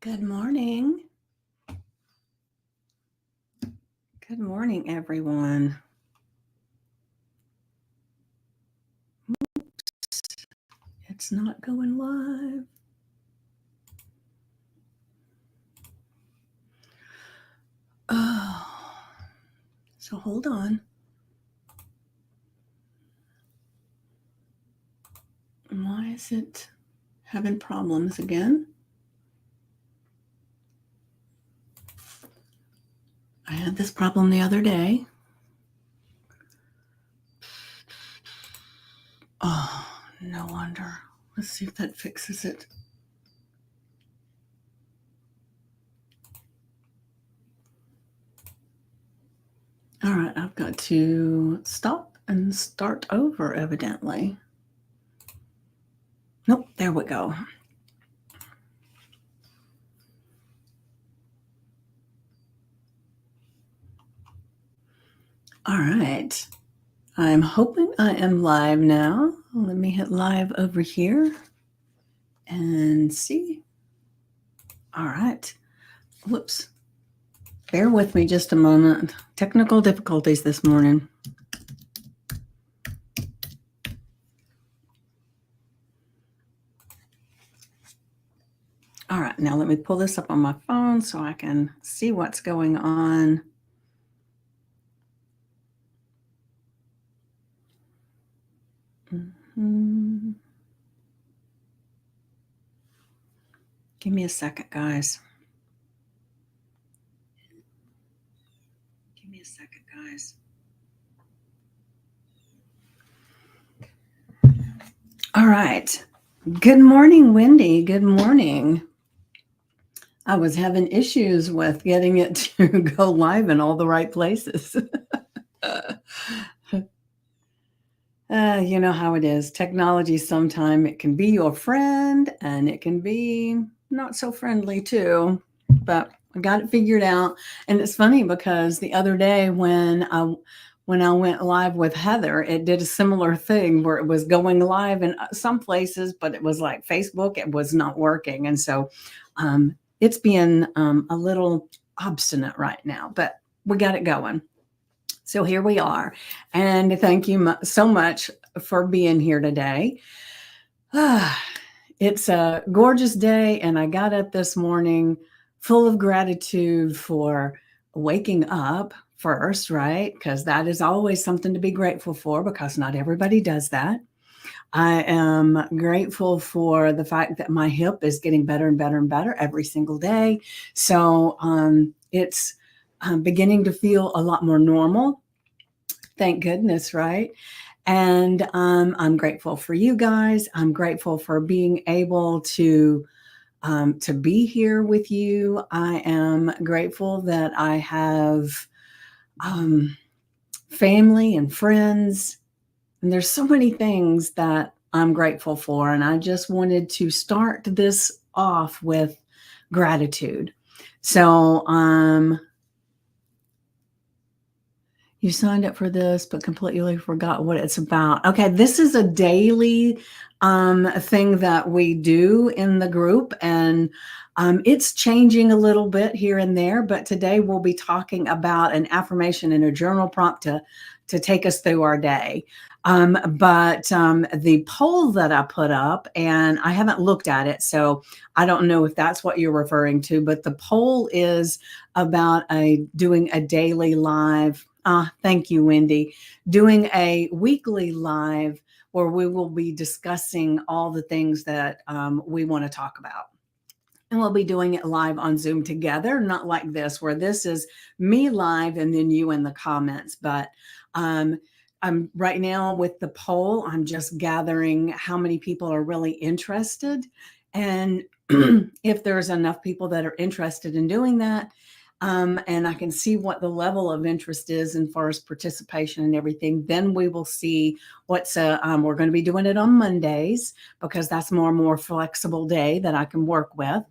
Good morning. Good morning, everyone. It's not going live. Oh, so hold on. Why is it having problems again? I had this problem the other day. Oh, no wonder. Let's see if that fixes it. All right, I've got to stop and start over, evidently. Nope, there we go. All right. I'm hoping I am live now. Let me hit live over here and see. All right. Whoops. Bear with me just a moment. Technical difficulties this morning. All right, now let me pull this up on my phone so I can see what's going on. Mm-hmm. Give me a second, guys. Give me a second, guys. All right. Good morning, Wendy. Good morning. I was having issues with getting it to go live in all the right places. You know how it is. Technology, sometimes it can be your friend and it can be not so friendly too. But I got it figured out. And it's funny because the other day when I went live with Heather, it did a similar thing where it was going live in some places, but it was like Facebook, it was not working. And so it's being a little obstinate right now, but we got it going. So here we are. And thank you so much for being here today. It's a gorgeous day, and I got up this morning full of gratitude for waking up first, right? Because that is always something to be grateful for, because not everybody does that. I am grateful for the fact that my hip is getting better and better and better every single day. So it's beginning to feel a lot more normal. Thank goodness, right? And I'm grateful for you guys. I'm grateful for being able to be here with you. I am grateful that I have family and friends, and there's so many things that I'm grateful for. And I just wanted to start this off with gratitude. So you signed up for this, but completely forgot what it's about. Okay, this is a daily thing that we do in the group, and it's changing a little bit here and there. But today we'll be talking about an affirmation and a journal prompt to take us through our day. But the poll that I put up, and I haven't looked at it, so I don't know if that's what you're referring to. But the poll is about doing a daily live. Thank you, Wendy. Doing a weekly live where we will be discussing all the things that we want to talk about. And we'll be doing it live on Zoom together, not like this, where this is me live and then you in the comments. But I'm right now with the poll, I'm just gathering how many people are really interested. And if there's enough people that are interested in doing that, and I can see what the level of interest is as far as participation and everything, then we will see what's we're going to be doing it on Mondays, because that's more flexible day that I can work with.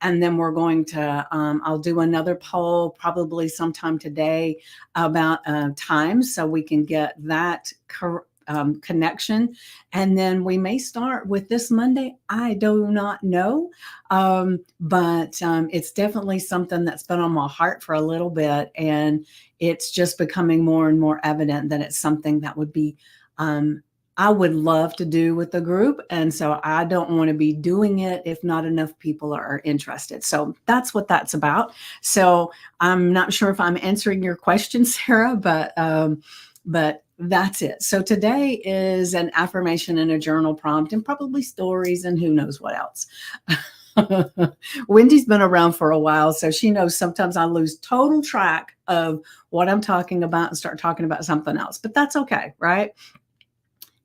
And then we're going to I'll do another poll probably sometime today about time, so we can get that connection. And then we may start with this Monday. I do not know. But it's definitely something that's been on my heart for a little bit. And it's just becoming more and more evident that it's something that would be, I would love to do with the group. And so I don't want to be doing it if not enough people are interested. So that's what that's about. So I'm not sure if I'm answering your question, Sarah, but that's it. So today is an affirmation and a journal prompt and probably stories and who knows what else. Wendy's been around for a while, so she knows sometimes I lose total track of what I'm talking about and start talking about something else, but that's okay, right?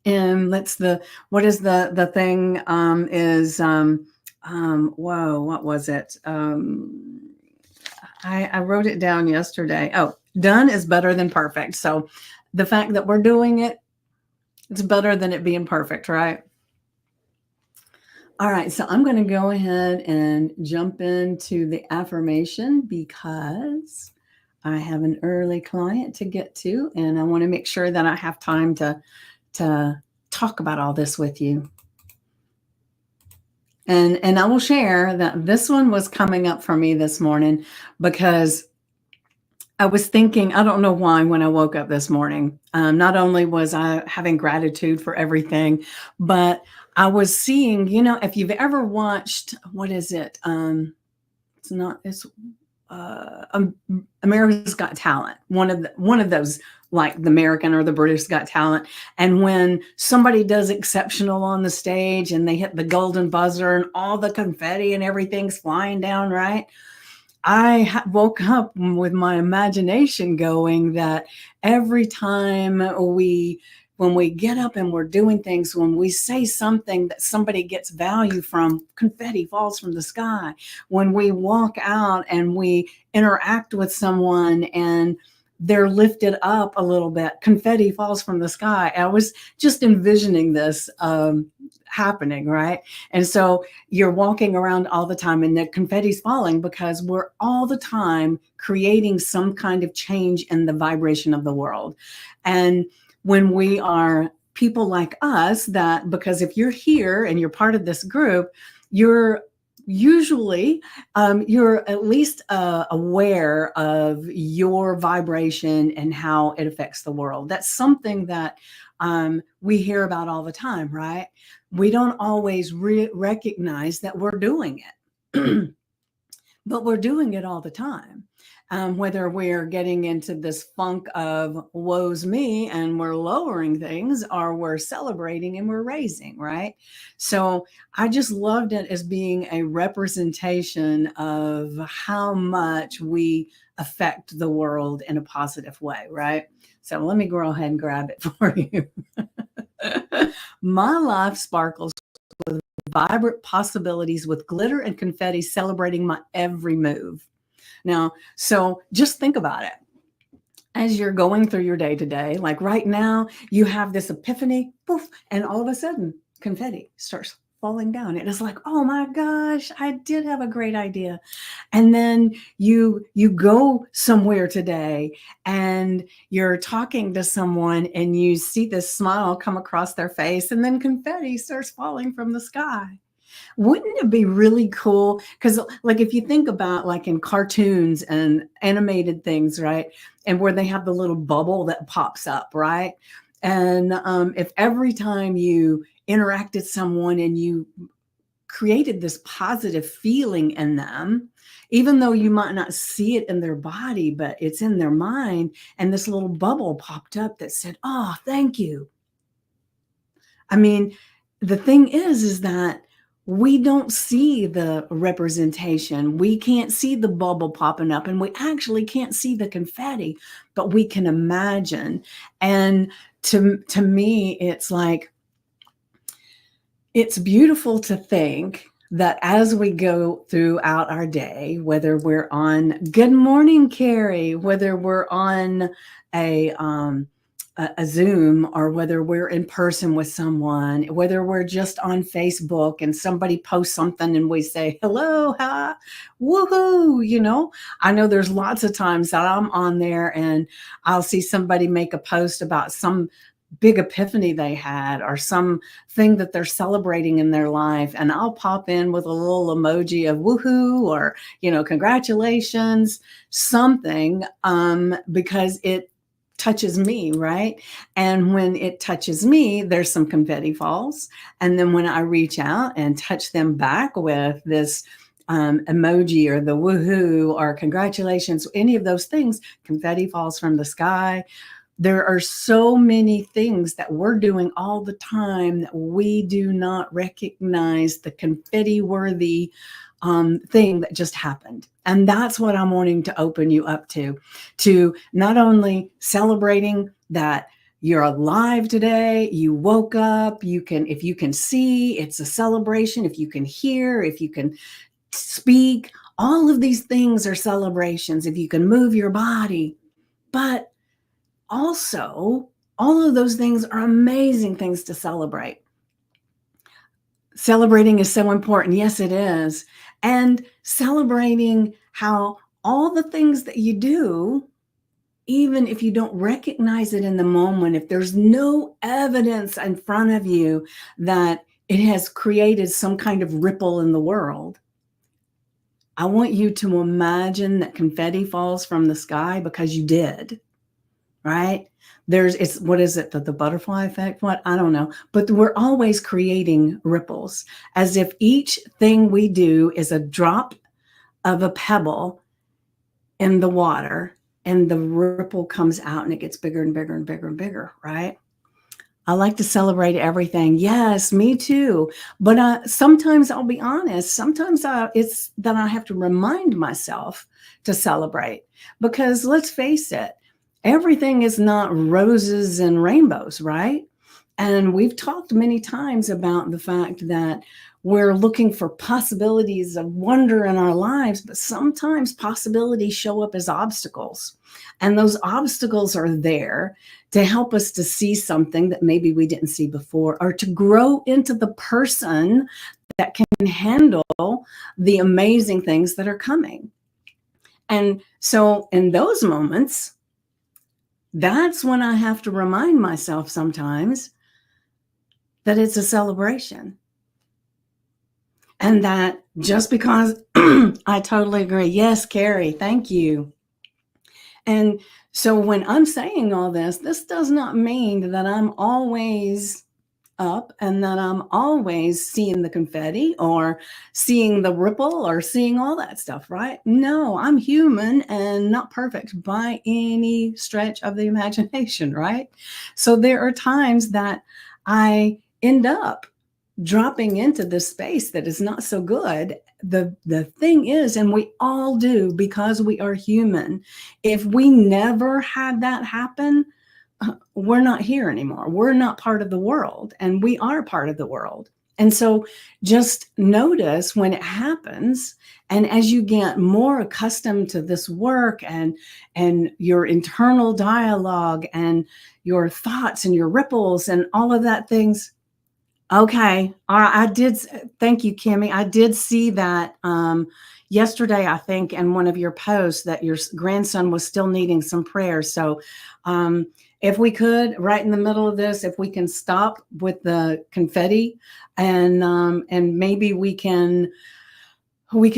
And what is the thing is whoa, what was it? I wrote it down yesterday. Oh, done is better than perfect. So the fact that we're doing it, it's better than it being perfect, right? All right, so I'm going to go ahead and jump into the affirmation because I have an early client to get to, and I want to make sure that I have time to talk about all this with you. And I will share that this one was coming up for me this morning because I was thinking, I don't know why, when I woke up this morning, not only was I having gratitude for everything, but I was seeing, if you've ever watched, what is it? It's America's Got Talent, one of those, like the American or the British Got Talent. And when somebody does exceptional on the stage and they hit the golden buzzer and all the confetti and everything's flying down, right? I woke up with my imagination going that every time when we get up and we're doing things, when we say something that somebody gets value from, confetti falls from the sky. When we walk out and we interact with someone and they're lifted up a little bit, confetti falls from the sky. I was just envisioning this happening, right? And so you're walking around all the time and the confetti's falling because we're all the time creating some kind of change in the vibration of the world. And when we are people like us, that because if you're here and you're part of this group, you're usually you're at least aware of your vibration and how it affects the world. That's something that we hear about all the time, right? We don't always recognize that we're doing it, but we're doing it all the time. Whether we're getting into this funk of woe's me and we're lowering things, or we're celebrating and we're raising, right? So I just loved it as being a representation of how much we affect the world in a positive way, right? So let me go ahead and grab it for you. My life sparkles with vibrant possibilities, with glitter and confetti celebrating my every move. Now, so just think about it. As you're going through your day to day, like right now, you have this epiphany, poof, and all of a sudden, confetti starts falling down. It is like, oh my gosh, I did have a great idea. And then you go somewhere today and you're talking to someone and you see this smile come across their face, and then confetti starts falling from the sky. Wouldn't it be really cool? Because, like, if you think about, like, in cartoons and animated things, right? And where they have the little bubble that pops up, right? And if every time you interacted someone and you created this positive feeling in them, even though you might not see it in their body, but it's in their mind, and this little bubble popped up that said, oh, thank you. I mean, the thing is that we don't see the representation. We can't see the bubble popping up, and we actually can't see the confetti, but we can imagine. And to me, it's like, it's beautiful to think that as we go throughout our day, whether we're on Good Morning Carrie, whether we're on a Zoom, or whether we're in person with someone, whether we're just on Facebook and somebody posts something and we say, hello, hi, woohoo, I know there's lots of times that I'm on there and I'll see somebody make a post about some big epiphany they had or something that they're celebrating in their life. And I'll pop in with a little emoji of woohoo or, congratulations, something, because it touches me, right? And when it touches me, there's some confetti falls. And then when I reach out and touch them back with this emoji or the woohoo or congratulations, any of those things, confetti falls from the sky. There are so many things that we're doing all the time that we do not recognize the confetti worthy thing that just happened. And that's what I'm wanting to open you up to not only celebrating that you're alive today, you woke up, if you can see, it's a celebration. If you can hear, if you can speak, all of these things are celebrations. If you can move your body, but also, all of those things are amazing things to celebrate. Celebrating is so important. Yes, it is. And celebrating how all the things that you do, even if you don't recognize it in the moment, if there's no evidence in front of you that it has created some kind of ripple in the world, I want you to imagine that confetti falls from the sky because you did. Right? What is it? The butterfly effect? What? I don't know. But we're always creating ripples as if each thing we do is a drop of a pebble in the water and the ripple comes out and it gets bigger and bigger and bigger and bigger, right? I like to celebrate everything. Yes, me too. But sometimes I'll be honest. Sometimes it's that I have to remind myself to celebrate because let's face it, everything is not roses and rainbows, right? And we've talked many times about the fact that we're looking for possibilities of wonder in our lives, but sometimes possibilities show up as obstacles. And those obstacles are there to help us to see something that maybe we didn't see before, or to grow into the person that can handle the amazing things that are coming. And so in those moments, that's when I have to remind myself sometimes that it's a celebration. And that just because I totally agree. Yes, Carrie, thank you. And so when I'm saying all this does not mean that I'm always up and that I'm always seeing the confetti or seeing the ripple or seeing all that stuff, right? No, I'm human and not perfect by any stretch of the imagination, right? So there are times that I end up dropping into this space that is not so good. The thing is, and we all do because we are human, if we never had that happen, we're not here anymore. We're not part of the world, and we are part of the world. And so just notice when it happens, and as you get more accustomed to this work and your internal dialogue and your thoughts and your ripples and all of that things. Okay. All right. Thank you, Kimmy. I did see that yesterday, I think, in one of your posts that your grandson was still needing some prayers. So if we could, right in the middle of this, if we can stop with the confetti and maybe we can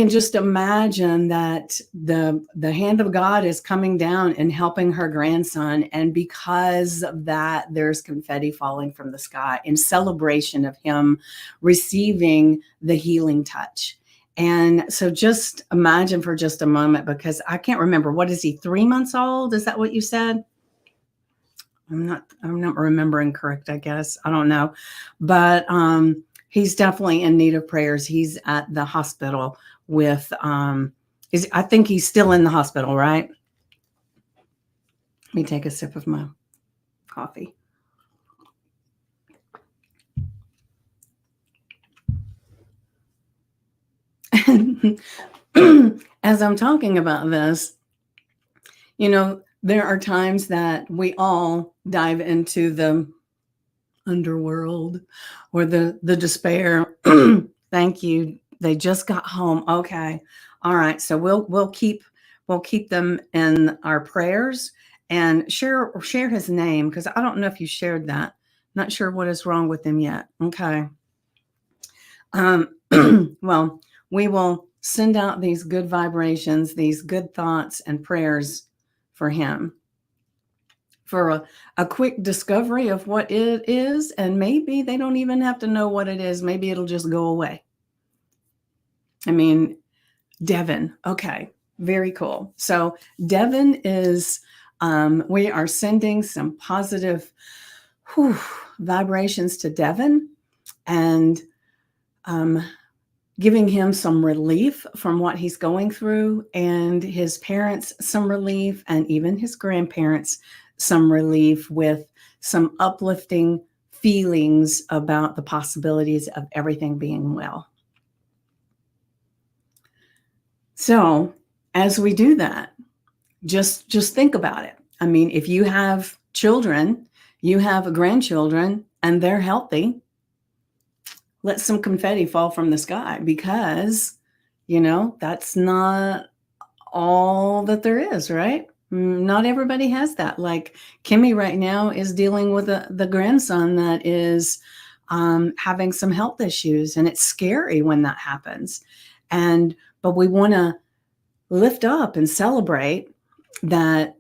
just imagine that the hand of God is coming down and helping her grandson. And because of that, there's confetti falling from the sky in celebration of him receiving the healing touch. And so just imagine for just a moment, because I can't remember, what is he, 3 months old? Is that what you said? I'm not remembering correct, I guess. I don't know. But he's definitely in need of prayers. He's at the hospital with, I think he's still in the hospital, right? Let me take a sip of my coffee. As I'm talking about this, there are times that we all dive into the underworld or the despair. Thank you. They just got home. Okay. All right. So we'll keep them in our prayers. and share his name, because I don't know if you shared that. Not sure what is wrong with him yet. Okay. Well, we will send out these good vibrations, these good thoughts and prayers for him, for a quick discovery of what it is. And maybe they don't even have to know what it is. Maybe it'll just go away. I mean, Devin. Okay. Very cool. So Devin is, we are sending some positive vibrations to Devin, and giving him some relief from what he's going through, and his parents some relief, and even his grandparents some relief, with some uplifting feelings about the possibilities of everything being well. So as we do that, just think about it. I mean, if you have children, you have grandchildren, and they're healthy, let some confetti fall from the sky, because, that's not all that there is, right? Not everybody has that. Like Kimmy right now is dealing with the grandson that is having some health issues, and it's scary when that happens. But we want to lift up and celebrate that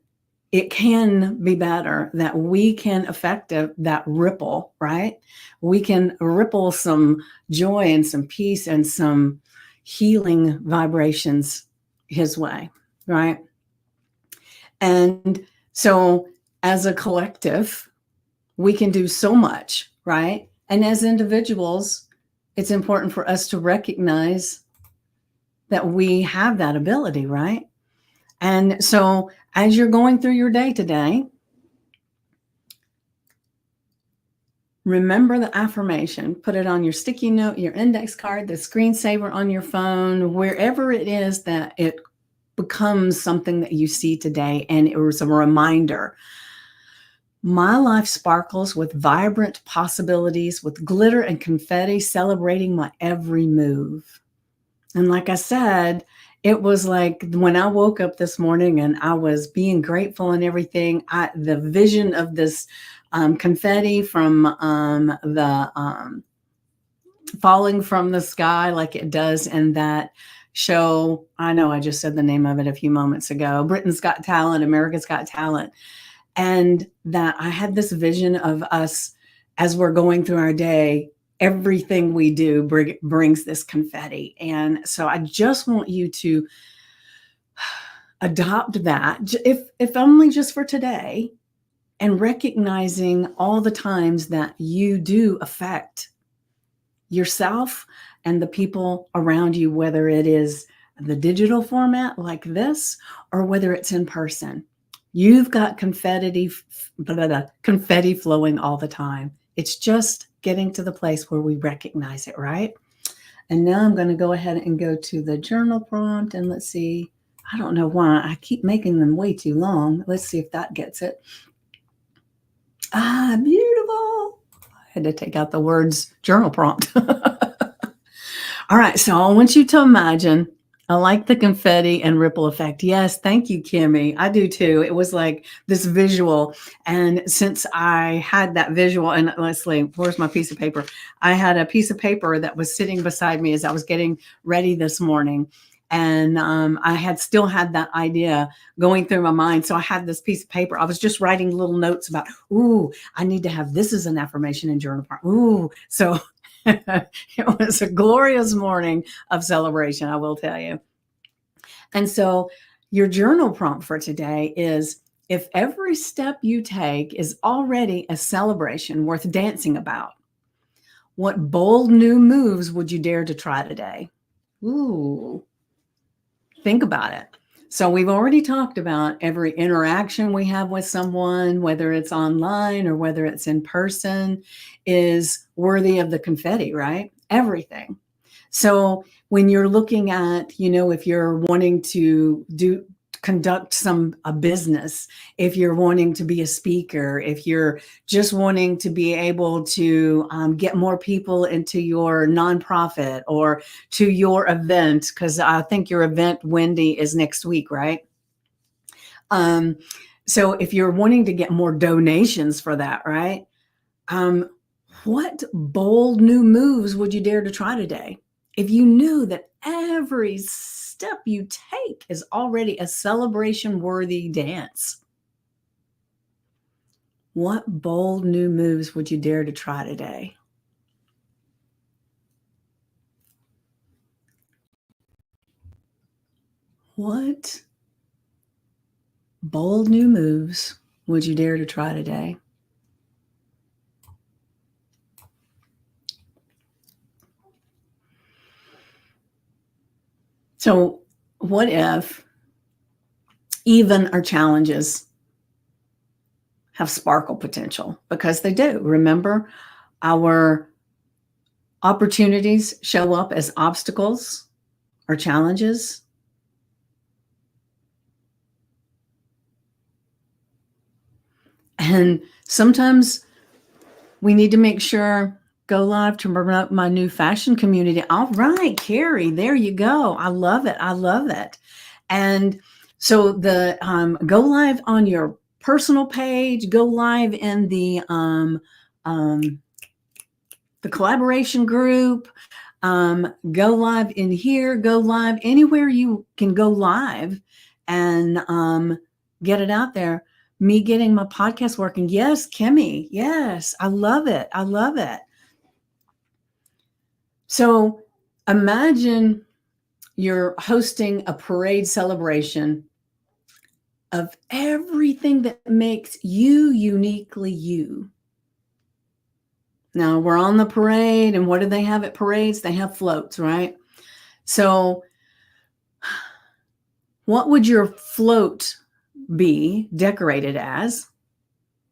it can be better, that we can affect that ripple, right? We can ripple some joy and some peace and some healing vibrations his way, right? And so as a collective, we can do so much, right? And as individuals, it's important for us to recognize that we have that ability, right? And so as you're going through your day today, remember the affirmation, put it on your sticky note, your index card, the screensaver on your phone, wherever it is that it becomes something that you see today. And it was a reminder. My life sparkles with vibrant possibilities, with glitter and confetti celebrating my every move. And like I said, it was like when I woke up this morning and I was being grateful and everything, the vision of this confetti from the falling from the sky like it does in that show. I know I just said the name of it a few moments ago. Britain's Got Talent, America's Got Talent. And that I had this vision of us as we're going through our day. Everything we do brings this confetti. And so I just want you to adopt that, if only just for today, and recognizing all the times that you do affect yourself and the people around you, whether it is the digital format like this or whether it's in person. You've got confetti flowing all the time. It's just getting to the place where we recognize it, right? And now I'm going to go ahead and go to the journal prompt, and let's see. I don't know why I keep making them way too long. Let's see if that gets it. Beautiful. I had to take out the words journal prompt. All right. So I want you to imagine, I like the confetti and ripple effect. Yes. Thank you, Kimmy. I do too. It was like this visual. And since I had that visual, and Leslie, where's my piece of paper? I had a piece of paper that was sitting beside me as I was getting ready this morning. And I had still had that idea going through my mind. So I had this piece of paper. I was just writing little notes about, I need to have this as an affirmation in journal prompt. So it was a glorious morning of celebration, I will tell you. And so your journal prompt for today is, if every step you take is already a celebration worth dancing about, what bold new moves would you dare to try today? Think about it. So we've already talked about every interaction we have with someone, whether it's online or whether it's in person, is worthy of the confetti, right? Everything. So when you're looking at, if you're wanting to conduct a business, if you're wanting to be a speaker, if you're just wanting to be able to get more people into your nonprofit or to your event, because I think your event, Wendy, is next week, right? So if you're wanting to get more donations for that, right? Um, what bold new moves would you dare to try today? If you knew that every step you take is already a celebration worthy dance, what bold new moves would you dare to try today? What bold new moves would you dare to try today? So, what if even our challenges have sparkle potential? Because they do. Remember, our opportunities show up as obstacles or challenges. And sometimes we need to make sure go live to promote my new fashion community. All right, Carrie, there you go. I love it. I love it. And so the go live on your personal page, go live in the collaboration group, go live in here, go live anywhere you can go live and get it out there. Me getting my podcast working. Yes, Kimmy. Yes, I love it. I love it. So imagine you're hosting a parade celebration of everything that makes you uniquely you. Now we're on the parade, and what do they have at parades? They have floats, right? So what would your float be decorated as?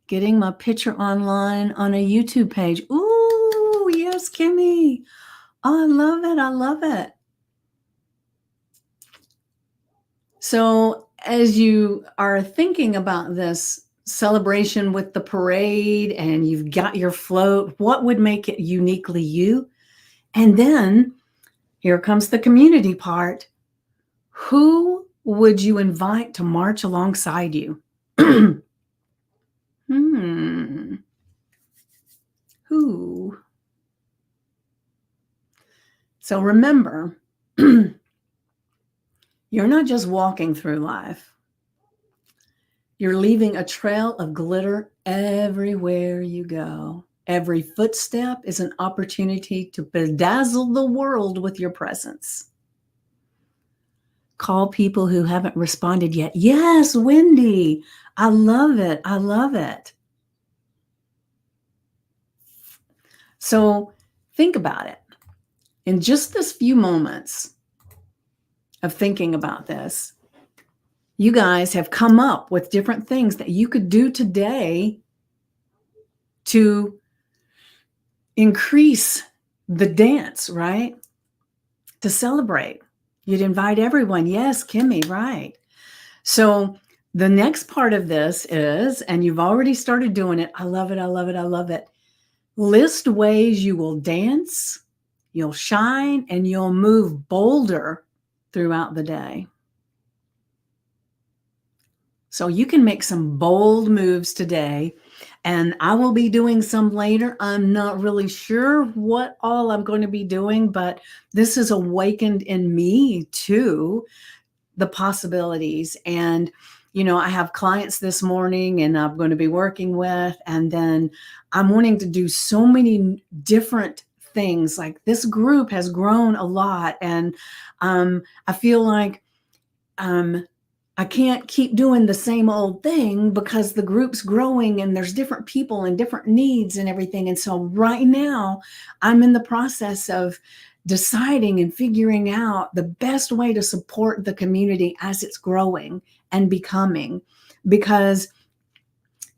Getting my picture online on a YouTube page. Ooh, yes, Kimmy. Oh, I love it. I love it. So as you are thinking about this celebration with the parade and you've got your float, what would make it uniquely you? And then here comes the community part. Who would you invite to march alongside you? Who? So remember, you're not just walking through life. You're leaving a trail of glitter everywhere you go. Every footstep is an opportunity to bedazzle the world with your presence. Call people who haven't responded yet. Yes, Wendy. I love it. I love it. So think about it. In just this few moments of thinking about this, you guys have come up with different things that you could do today to increase the dance, right? To celebrate. You'd invite everyone. Yes, Kimmy, right. So the next part of this is, and you've already started doing it. I love it. I love it. I love it. List ways you will dance, you'll shine, and you'll move bolder throughout the day. So you can make some bold moves today, and I will be doing some later. I'm not really sure what all I'm going to be doing, but this has awakened in me to the possibilities. And, you know, I have clients this morning and I'm going to be working with, and then I'm wanting to do so many different things. Like this group has grown a lot, and I feel like I can't keep doing the same old thing because the group's growing and there's different people and different needs and everything. And so right now I'm in the process of deciding and figuring out the best way to support the community as it's growing and becoming, because,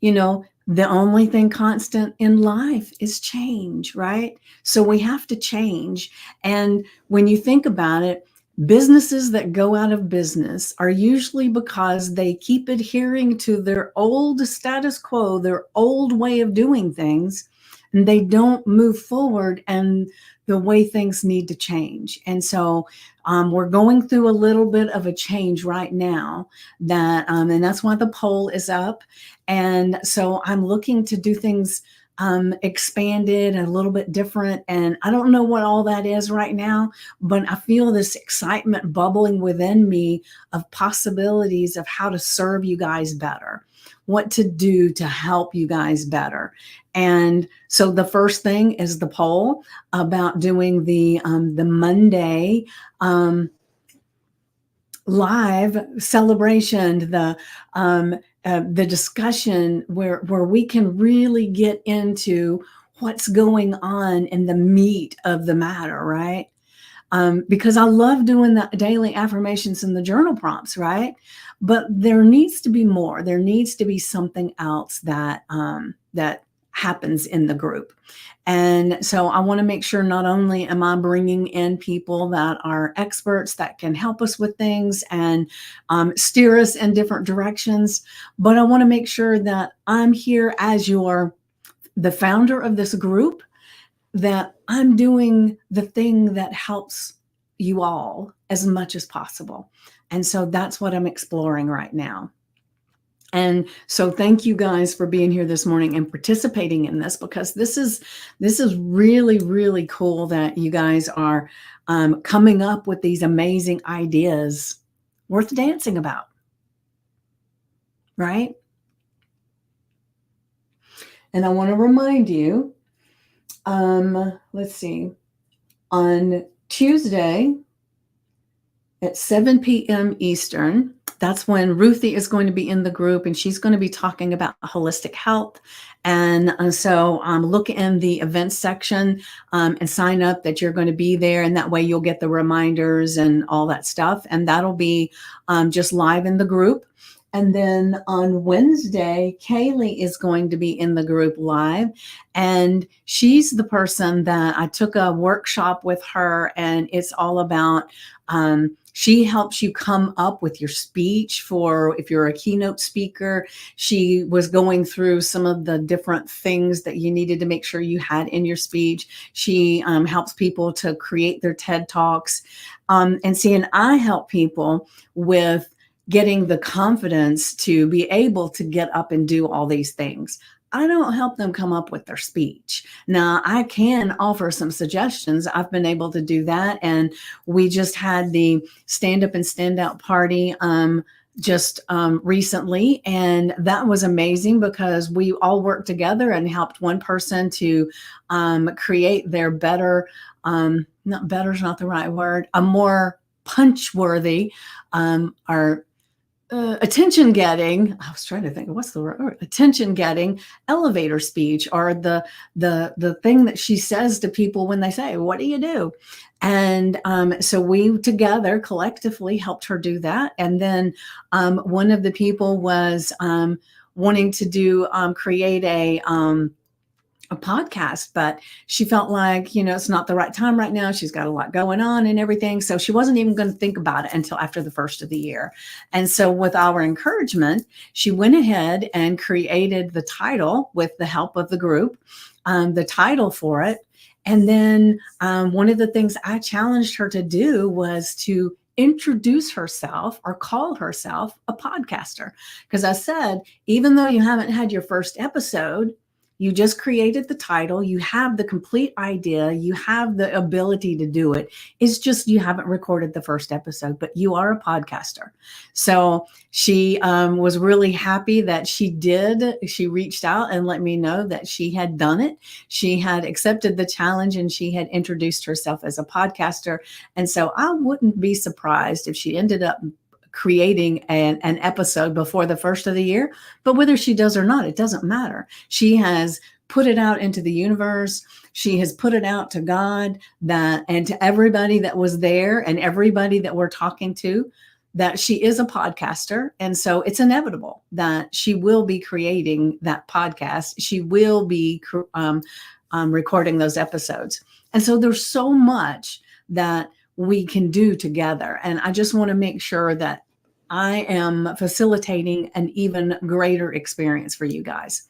you know, the only thing constant in life is change, right? So we have to change. And when you think about it, businesses that go out of business are usually because they keep adhering to their old status quo, their old way of doing things, and they don't move forward and the way things need to change. And so we're going through a little bit of a change right now and that's why the poll is up. And so I'm looking to do things expanded and a little bit different. And I don't know what all that is right now, but I feel this excitement bubbling within me of possibilities of how to serve you guys better, what to do to help you guys better. And so the first thing is the poll about doing the Monday live celebration, the discussion where we can really get into what's going on in the meat of the matter, right? Because I love doing the daily affirmations and the journal prompts, right? But there needs to be more. There needs to be something else that happens in the group. And so I want to make sure not only am I bringing in people that are experts that can help us with things and steer us in different directions, but I want to make sure that I'm here as the founder of this group, that I'm doing the thing that helps you all as much as possible. And so that's what I'm exploring right now. And so thank you guys for being here this morning and participating in this, because this is really, really cool that you guys are coming up with these amazing ideas worth dancing about, right? And I want to remind you, let's see, on Tuesday at 7 p.m. Eastern, that's when Ruthie is going to be in the group, and she's going to be talking about holistic health. And so look in the events section and sign up that you're going to be there. And that way you'll get the reminders and all that stuff. And that'll be just live in the group. And then on Wednesday, Kaylee is going to be in the group live. And she's the person that I took a workshop with her, and it's all about she helps you come up with your speech for if you're a keynote speaker. She was going through some of the different things that you needed to make sure you had in your speech. She helps people to create their TED Talks. And I help people with getting the confidence to be able to get up and do all these things. I don't help them come up with their speech. Now, I can offer some suggestions. I've been able to do that. And we just had the Stand Up and Stand Out party just recently. And that was amazing because we all worked together and helped one person to create their better, not better is not the right word, a more punch-worthy or attention getting, I was trying to think, what's the word? Attention getting elevator speech, or the thing that she says to people when they say, what do you do? And so we together collectively helped her do that. And then one of the people was wanting to create a podcast, but she felt like, it's not the right time right now. She's got a lot going on and everything. So she wasn't even going to think about it until after the first of the year. And so with our encouragement, she went ahead and created the title with the help of the group, the title for it. And then one of the things I challenged her to do was to introduce herself or call herself a podcaster. Because I said, even though you haven't had your first episode, you just created the title, you have the complete idea, you have the ability to do it. It's just you haven't recorded the first episode, but you are a podcaster. So she was really happy that she did. She reached out and let me know that she had done it. She had accepted the challenge and she had introduced herself as a podcaster. And so I wouldn't be surprised if she ended up creating an episode before the first of the year, but whether she does or not, it doesn't matter. She has put it out into the universe. She has put it out to God and to everybody that was there and everybody that we're talking to, that she is a podcaster. And so it's inevitable that she will be creating that podcast. She will be recording those episodes. And so there's so much that we can do together. And I just want to make sure that I am facilitating an even greater experience for you guys.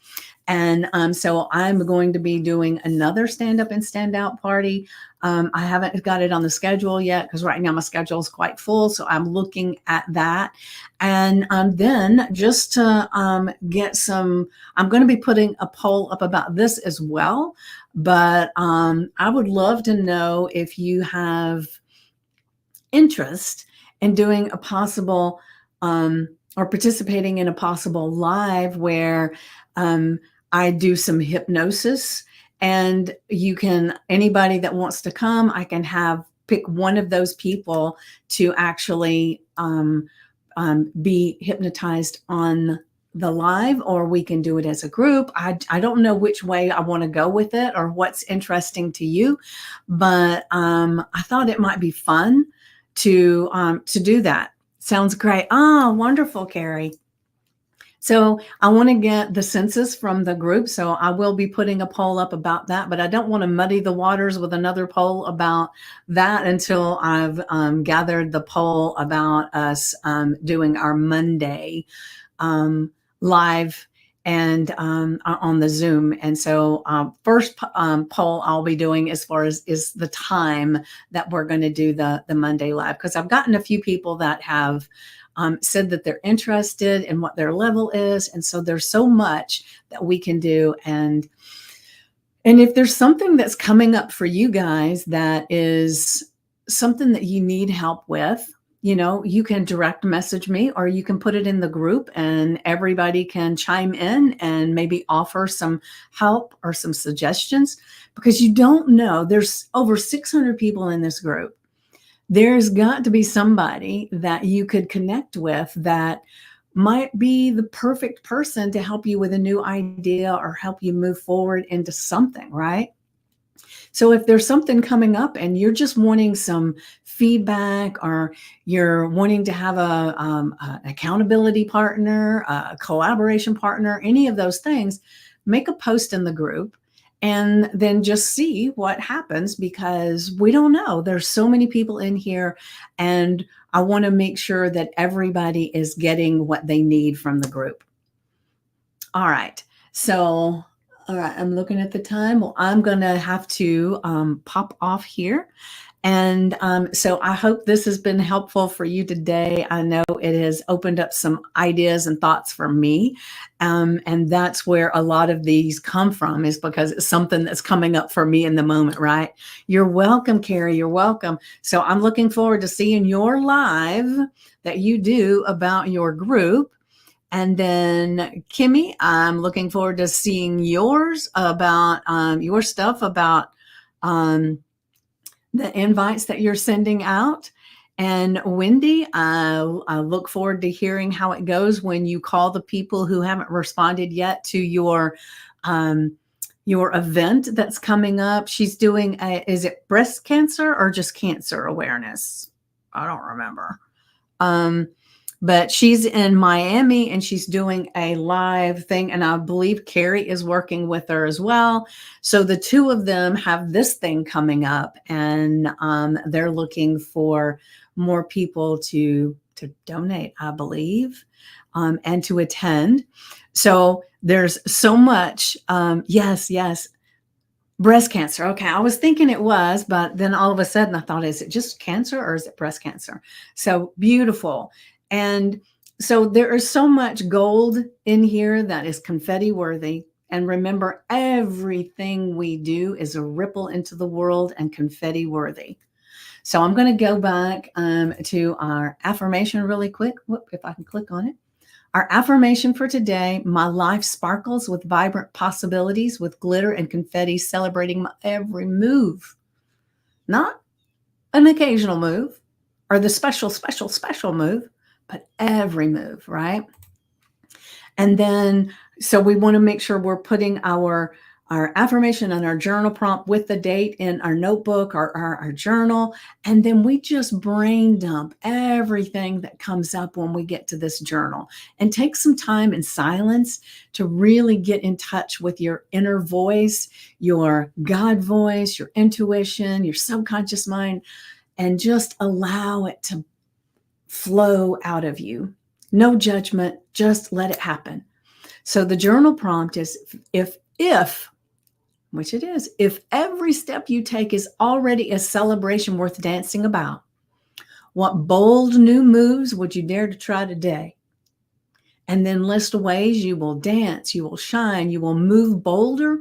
And so I'm going to be doing another stand up and stand out party. I haven't got it on the schedule yet because right now my schedule is quite full. So I'm looking at that. And then just to get some, I'm going to be putting a poll up about this as well. But I would love to know if you have interest in doing a possible or participating in a possible live where I do some hypnosis, and you can, anybody that wants to come, I can have pick one of those people to actually be hypnotized on the live, or we can do it as a group. I don't know which way I want to go with it or what's interesting to you, but I thought it might be fun to do that. Sounds great. Oh, wonderful, Carrie. So I want to get the census from the group. So I will be putting a poll up about that, but I don't want to muddy the waters with another poll about that until I've gathered the poll about us doing our Monday live and on the Zoom. And so first poll I'll be doing as far as is the time that we're going to do the Monday live, because I've gotten a few people that have said that they're interested in what their level is. And so there's so much that we can do. And if there's something that's coming up for you guys that is something that you need help with, you can direct message me, or you can put it in the group and everybody can chime in and maybe offer some help or some suggestions, because you don't know, there's over 600 people in this group. There's got to be somebody that you could connect with that might be the perfect person to help you with a new idea or help you move forward into something, right? So if there's something coming up and you're just wanting some feedback, or you're wanting to have an accountability partner, a collaboration partner, any of those things, make a post in the group and then just see what happens, because we don't know. There's so many people in here, and I want to make sure that everybody is getting what they need from the group. All right. So, all right, I'm looking at the time. Well, I'm going to have to pop off here. And so I hope this has been helpful for you today. I know it has opened up some ideas and thoughts for me. And that's where a lot of these come from, is because it's something that's coming up for me in the moment, right? You're welcome, Carrie. You're welcome. So I'm looking forward to seeing your live that you do about your group. And then Kimmy, I'm looking forward to seeing yours about your stuff about the invites that you're sending out. And Wendy, I look forward to hearing how it goes when you call the people who haven't responded yet to your event that's coming up. She's doing is it breast cancer or just cancer awareness? I don't remember. But she's in Miami and she's doing a live thing. And I believe Carrie is working with her as well. So the two of them have this thing coming up, and they're looking for more people to donate, I believe, and to attend. So there's so much. Yes. Breast cancer. Okay. I was thinking it was, but then all of a sudden I thought, is it just cancer or is it breast cancer? So beautiful. And so there is so much gold in here that is confetti worthy. And remember, everything we do is a ripple into the world and confetti worthy. So I'm going to go back to our affirmation really quick. Whoop, if I can click on it. Our affirmation for today: my life sparkles with vibrant possibilities, with glitter and confetti celebrating my every move. Not an occasional move or the special move, but every move, right? And then, so we want to make sure we're putting our affirmation and our journal prompt with the date in our notebook or our journal. And then we just brain dump everything that comes up when we get to this journal, and take some time in silence to really get in touch with your inner voice, your God voice, your intuition, your subconscious mind, and just allow it to flow out of you. No judgment, just let it happen. So the journal prompt is if, which it is, if every step you take is already a celebration worth dancing about, what bold new moves would you dare to try today? And then list ways you will dance, you will shine, you will move bolder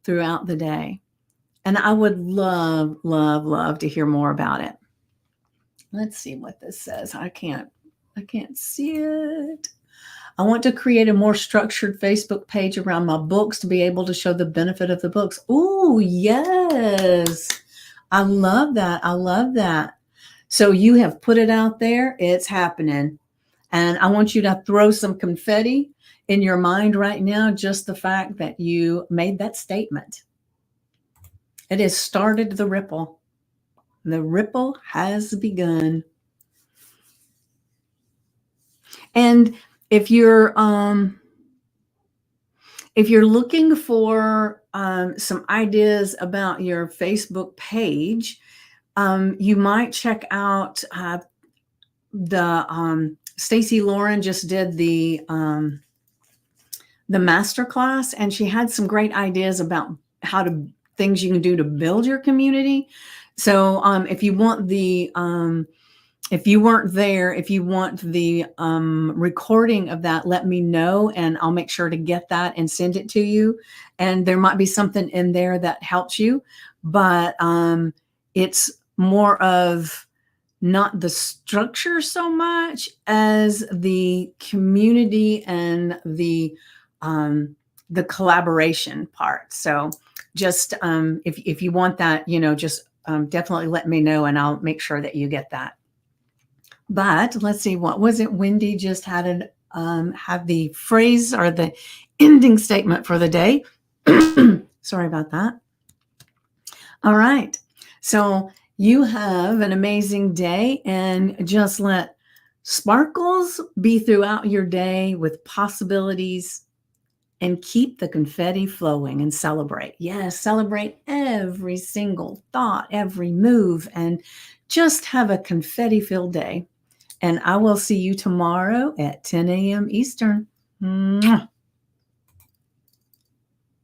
throughout the day. And I would love, love, love to hear more about it. Let's see what this says. I can't see it. I want to create a more structured Facebook page around my books to be able to show the benefit of the books. Ooh, yes. I love that. I love that. So you have put it out there. It's happening. And I want you to throw some confetti in your mind right now, just the fact that you made that statement. It has started the ripple. The ripple has begun. And if you're looking for some ideas about your Facebook page, you might check out the Stacey Lauren just did the masterclass, and she had some great ideas about things you can do to build your community. So if you want the if you weren't there, if you want the recording of that, let me know, and I'll make sure to get that and send it to you. And there might be something in there that helps you, but it's more of not the structure so much as the community and the collaboration part. So just if you want that, just definitely let me know, and I'll make sure that you get that. But let's see, what was it? Wendy just had the phrase or the ending statement for the day. Sorry about that. All right. So you have an amazing day, and just let sparkles be throughout your day with possibilities, and keep the confetti flowing and celebrate. Yes, celebrate every single thought, every move, and just have a confetti-filled day. And I will see you tomorrow at 10 a.m. Eastern. Mwah.